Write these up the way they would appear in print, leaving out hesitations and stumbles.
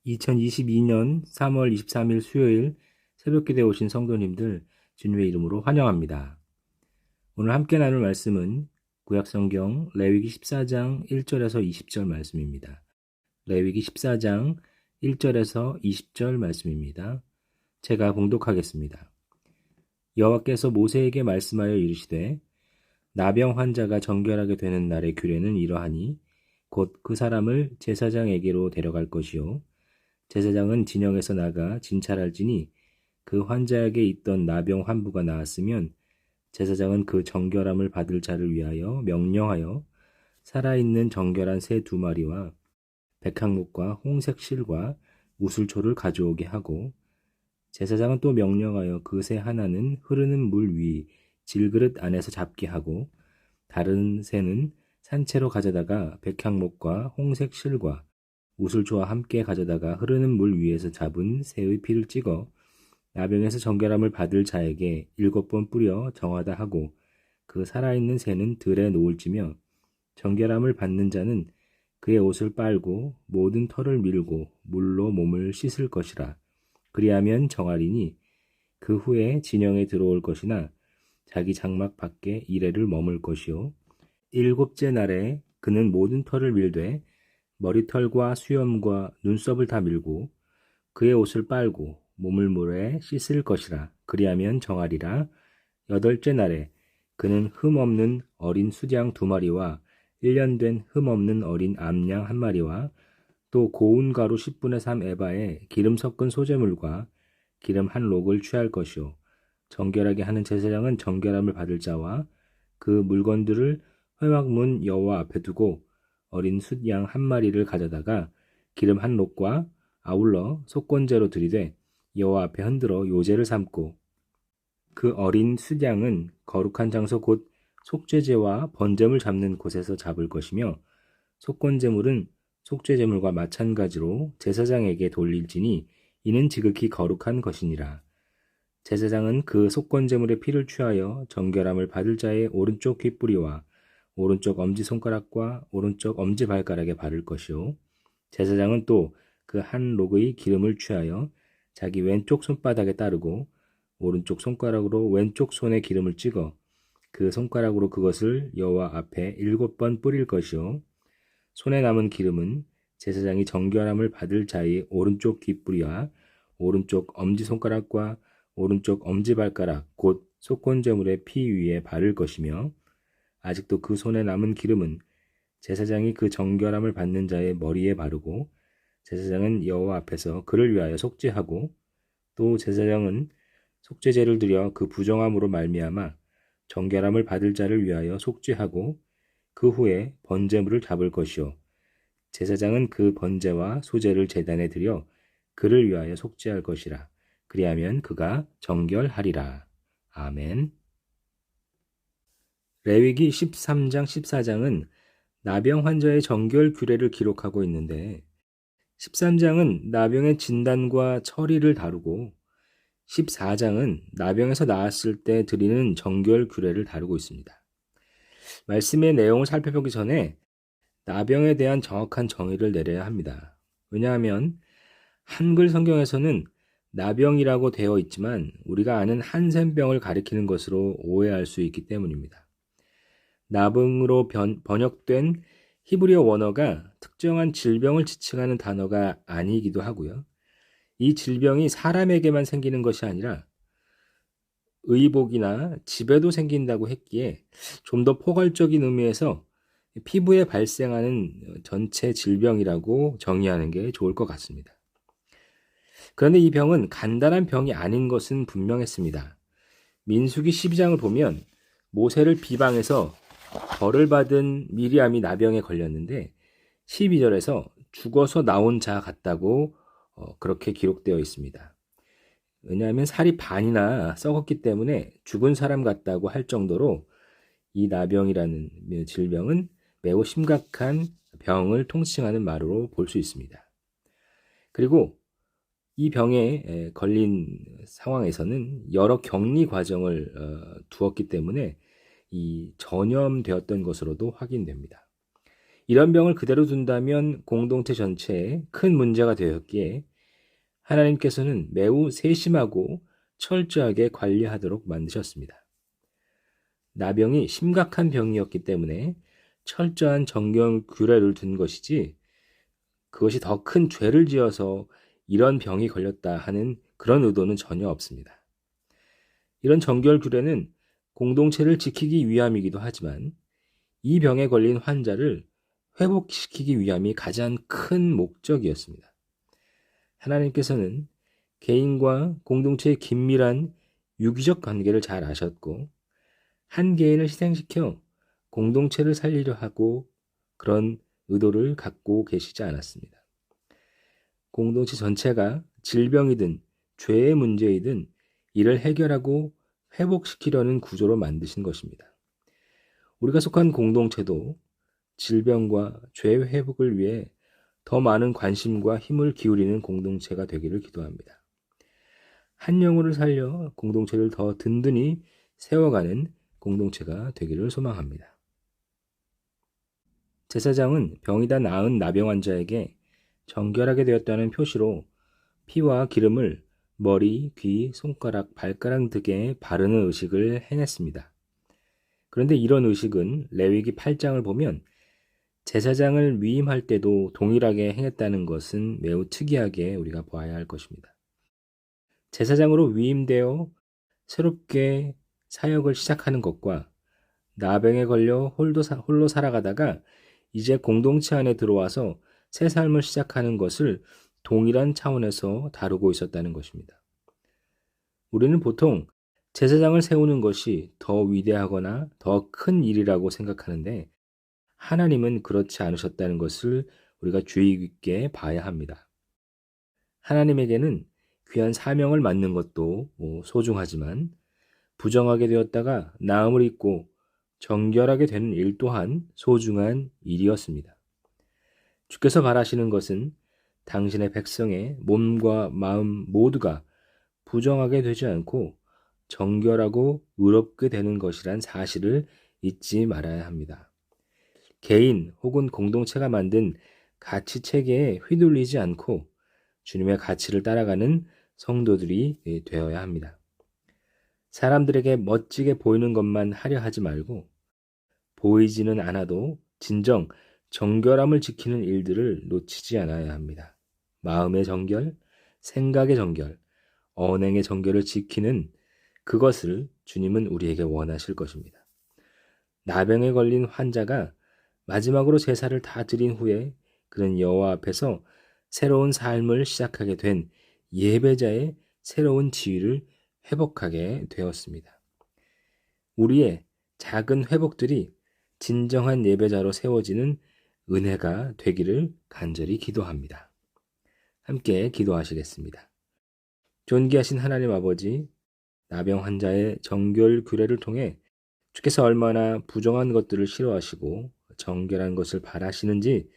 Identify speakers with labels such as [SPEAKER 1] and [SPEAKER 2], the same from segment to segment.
[SPEAKER 1] 2022년 3월 23일 수요일 새벽기도에 오신 성도님들 주님의 이름으로 환영합니다. 오늘 함께 나눌 말씀은 구약성경 레위기 14장 1절에서 20절 말씀입니다. 레위기 14장 1절에서 20절 말씀입니다. 제가 봉독하겠습니다. 여호와께서 모세에게 말씀하여 이르시되 나병 환자가 정결하게 되는 날의 규례는 이러하니 곧 그 사람을 제사장에게로 데려갈 것이요 제사장은 진영에서 나가 진찰할지니 그 환자에게 있던 나병 환부가 나았으면 제사장은 그 정결함을 받을 자를 위하여 명령하여 살아있는 정결한 새 2마리와 백항목과 홍색 실과 우슬초를 가져오게 하고 제사장은 또 명령하여 그 새 하나는 흐르는 물 위 질그릇 안에서 잡게 하고 다른 새는 산채로 가져다가 백향목과 홍색 실과 우슬초와 함께 가져다가 흐르는 물 위에서 잡은 새의 피를 찍어 나병에서 정결함을 받을 자에게 7번 뿌려 정하다 하고 그 살아있는 새는 들에 놓을지며 정결함을 받는 자는 그의 옷을 빨고 모든 털을 밀고 물로 몸을 씻을 것이라. 그리하면 정하리니 그 후에 진영에 들어올 것이나 자기 장막 밖에 이레를 머물 것이요 7째 날에 그는 모든 털을 밀되 머리털과 수염과 눈썹을 다 밀고 그의 옷을 빨고 몸을 물에 씻을 것이라. 그리하면 정하리라. 8째 날에 그는 흠 없는 어린 수양 2마리와 1년 된 흠 없는 어린 암양 1마리와 또 고운 가루 10분의 3 에바에 기름 섞은 소재물과 기름 한 록을 취할 것이요 정결하게 하는 제사장은 정결함을 받을 자와 그 물건들을 회막문 여호와 앞에 두고 어린 숫양 1마리를 가져다가 기름 한 록과 아울러 속건제로 들이되 여호와 앞에 흔들어 요제를 삼고 그 어린 숫양은 거룩한 장소 곧 속죄제와 번제물 잡는 곳에서 잡을 것이며 속건제물은 속죄제물과 마찬가지로 제사장에게 돌릴지니 이는 지극히 거룩한 것이니라. 제사장은 그 속건제물의 피를 취하여 정결함을 받을 자의 오른쪽 귓뿌리와 오른쪽 엄지손가락과 오른쪽 엄지발가락에 바를 것이요 제사장은 또 그 한 록의 기름을 취하여 자기 왼쪽 손바닥에 따르고 오른쪽 손가락으로 왼쪽 손에 기름을 찍어 그 손가락으로 그것을 여호와 앞에 7번 뿌릴 것이요 손에 남은 기름은 제사장이 정결함을 받을 자의 오른쪽 귓뿌리와 오른쪽 엄지손가락과 오른쪽 엄지발가락 곧 속건제물의 피 위에 바를 것이며 아직도 그 손에 남은 기름은 제사장이 그 정결함을 받는 자의 머리에 바르고 제사장은 여호와 앞에서 그를 위하여 속죄하고 또 제사장은 속죄제를 드려 그 부정함으로 말미암아 정결함을 받을 자를 위하여 속죄하고 그 후에 번제물을 잡을 것이요 제사장은 그 번제와 소제를 제단에 드려 그를 위하여 속죄할 것이라. 그리하면 그가 정결하리라. 아멘. 레위기 13장 14장은 나병 환자의 정결 규례를 기록하고 있는데 13장은 나병의 진단과 처리를 다루고 14장은 나병에서 나았을 때 드리는 정결 규례를 다루고 있습니다. 말씀의 내용을 살펴보기 전에 나병에 대한 정확한 정의를 내려야 합니다. 왜냐하면 한글 성경에서는 나병이라고 되어 있지만 우리가 아는 한센병을 가리키는 것으로 오해할 수 있기 때문입니다. 나병으로 번역된 히브리어 원어가 특정한 질병을 지칭하는 단어가 아니기도 하고요. 이 질병이 사람에게만 생기는 것이 아니라 의복이나 집에도 생긴다고 했기에 좀 더 포괄적인 의미에서 피부에 발생하는 전체 질병이라고 정의하는 게 좋을 것 같습니다. 그런데 이 병은 간단한 병이 아닌 것은 분명했습니다. 민수기 12장을 보면 모세를 비방해서 벌을 받은 미리암이 나병에 걸렸는데 12절에서 죽어서 나온 자 같다고 그렇게 기록되어 있습니다. 왜냐하면 살이 반이나 썩었기 때문에 죽은 사람 같다고 할 정도로 이 나병이라는 질병은 매우 심각한 병을 통칭하는 말로 볼 수 있습니다. 그리고 이 병에 걸린 상황에서는 여러 격리 과정을 두었기 때문에 이 전염되었던 것으로도 확인됩니다. 이런 병을 그대로 둔다면 공동체 전체에 큰 문제가 되었기에 하나님께서는 매우 세심하고 철저하게 관리하도록 만드셨습니다. 나병이 심각한 병이었기 때문에 철저한 정경 규례를 둔 것이지 그것이 더 큰 죄를 지어서 이런 병이 걸렸다 하는 그런 의도는 전혀 없습니다. 이런 정결 규례는 공동체를 지키기 위함이기도 하지만 이 병에 걸린 환자를 회복시키기 위함이 가장 큰 목적이었습니다. 하나님께서는 개인과 공동체의 긴밀한 유기적 관계를 잘 아셨고 한 개인을 희생시켜 공동체를 살리려 하고 그런 의도를 갖고 계시지 않았습니다. 공동체 전체가 질병이든 죄의 문제이든 이를 해결하고 회복시키려는 구조로 만드신 것입니다. 우리가 속한 공동체도 질병과 죄 회복을 위해 더 많은 관심과 힘을 기울이는 공동체가 되기를 기도합니다. 한 영혼을 살려 공동체를 더 든든히 세워가는 공동체가 되기를 소망합니다. 제사장은 병이 다 나은 나병 환자에게 정결하게 되었다는 표시로 피와 기름을 머리, 귀, 손가락, 발가락 등에 바르는 의식을 행했습니다. 그런데 이런 의식은 레위기 8장을 보면 제사장을 위임할 때도 동일하게 행했다는 것은 매우 특이하게 우리가 보아야 할 것입니다. 제사장으로 위임되어 새롭게 사역을 시작하는 것과 나병에 걸려 홀로 살아가다가 이제 공동체 안에 들어와서 새 삶을 시작하는 것을 동일한 차원에서 다루고 있었다는 것입니다. 우리는 보통 제사장을 세우는 것이 더 위대하거나 더 큰 일이라고 생각하는데 하나님은 그렇지 않으셨다는 것을 우리가 주의 깊게 봐야 합니다. 하나님에게는 귀한 사명을 맡는 것도 소중하지만 부정하게 되었다가 나음을 입고 정결하게 되는 일 또한 소중한 일이었습니다. 주께서 바라시는 것은 당신의 백성의 몸과 마음 모두가 부정하게 되지 않고 정결하고 의롭게 되는 것이란 사실을 잊지 말아야 합니다. 개인 혹은 공동체가 만든 가치 체계에 휘둘리지 않고 주님의 가치를 따라가는 성도들이 되어야 합니다. 사람들에게 멋지게 보이는 것만 하려 하지 말고 보이지는 않아도 진정 정결함을 지키는 일들을 놓치지 않아야 합니다. 마음의 정결, 생각의 정결, 언행의 정결을 지키는 그것을 주님은 우리에게 원하실 것입니다. 나병에 걸린 환자가 마지막으로 제사를 다 드린 후에 그는 여호와 앞에서 새로운 삶을 시작하게 된 예배자의 새로운 지위를 회복하게 되었습니다. 우리의 작은 회복들이 진정한 예배자로 세워지는 은혜가 되기를 간절히 기도합니다. 함께 기도하시겠습니다. 존귀하신 하나님 아버지, 나병 환자의 정결 규례를 통해 주께서 얼마나 부정한 것들을 싫어하시고 정결한 것을 바라시는지,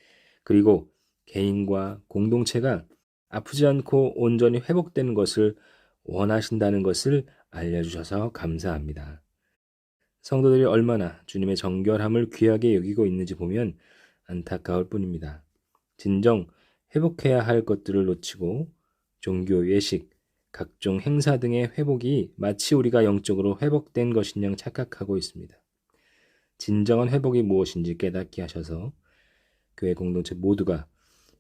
[SPEAKER 1] 그리고 개인과 공동체가 아프지 않고 온전히 회복되는 것을 원하신다는 것을 알려주셔서 감사합니다. 성도들이 얼마나 주님의 정결함을 귀하게 여기고 있는지 보면 안타까울 뿐입니다. 진정 회복해야 할 것들을 놓치고 종교 예식, 각종 행사 등의 회복이 마치 우리가 영적으로 회복된 것인 양 착각하고 있습니다. 진정한 회복이 무엇인지 깨닫게 하셔서 교회 공동체 모두가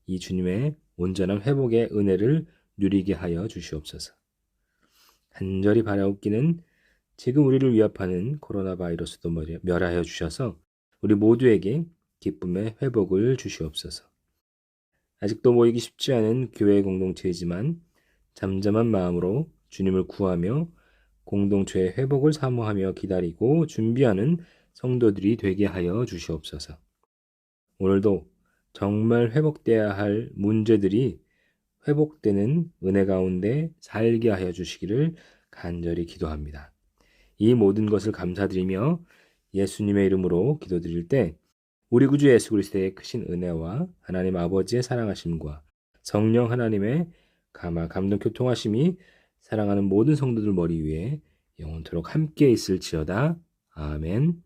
[SPEAKER 1] 이 주님의 온전한 회복의 은혜를 누리게 하여 주시옵소서. 간절히 바라옵기는 지금 우리를 위협하는 코로나 바이러스도 멸하여 주셔서 우리 모두에게 기쁨의 회복을 주시옵소서. 아직도 모이기 쉽지 않은 교회 공동체이지만 잠잠한 마음으로 주님을 구하며 공동체의 회복을 사모하며 기다리고 준비하는 성도들이 되게 하여 주시옵소서. 오늘도 정말 회복돼야 할 문제들이 회복되는 은혜 가운데 살게 하여 주시기를 간절히 기도합니다. 이 모든 것을 감사드리며 예수님의 이름으로 기도드릴 때 우리 구주 예수 그리스도의 크신 은혜와 하나님 아버지의 사랑하심과 성령 하나님의 감동 교통하심이 사랑하는 모든 성도들 머리 위에 영원토록 함께 있을지어다. 아멘.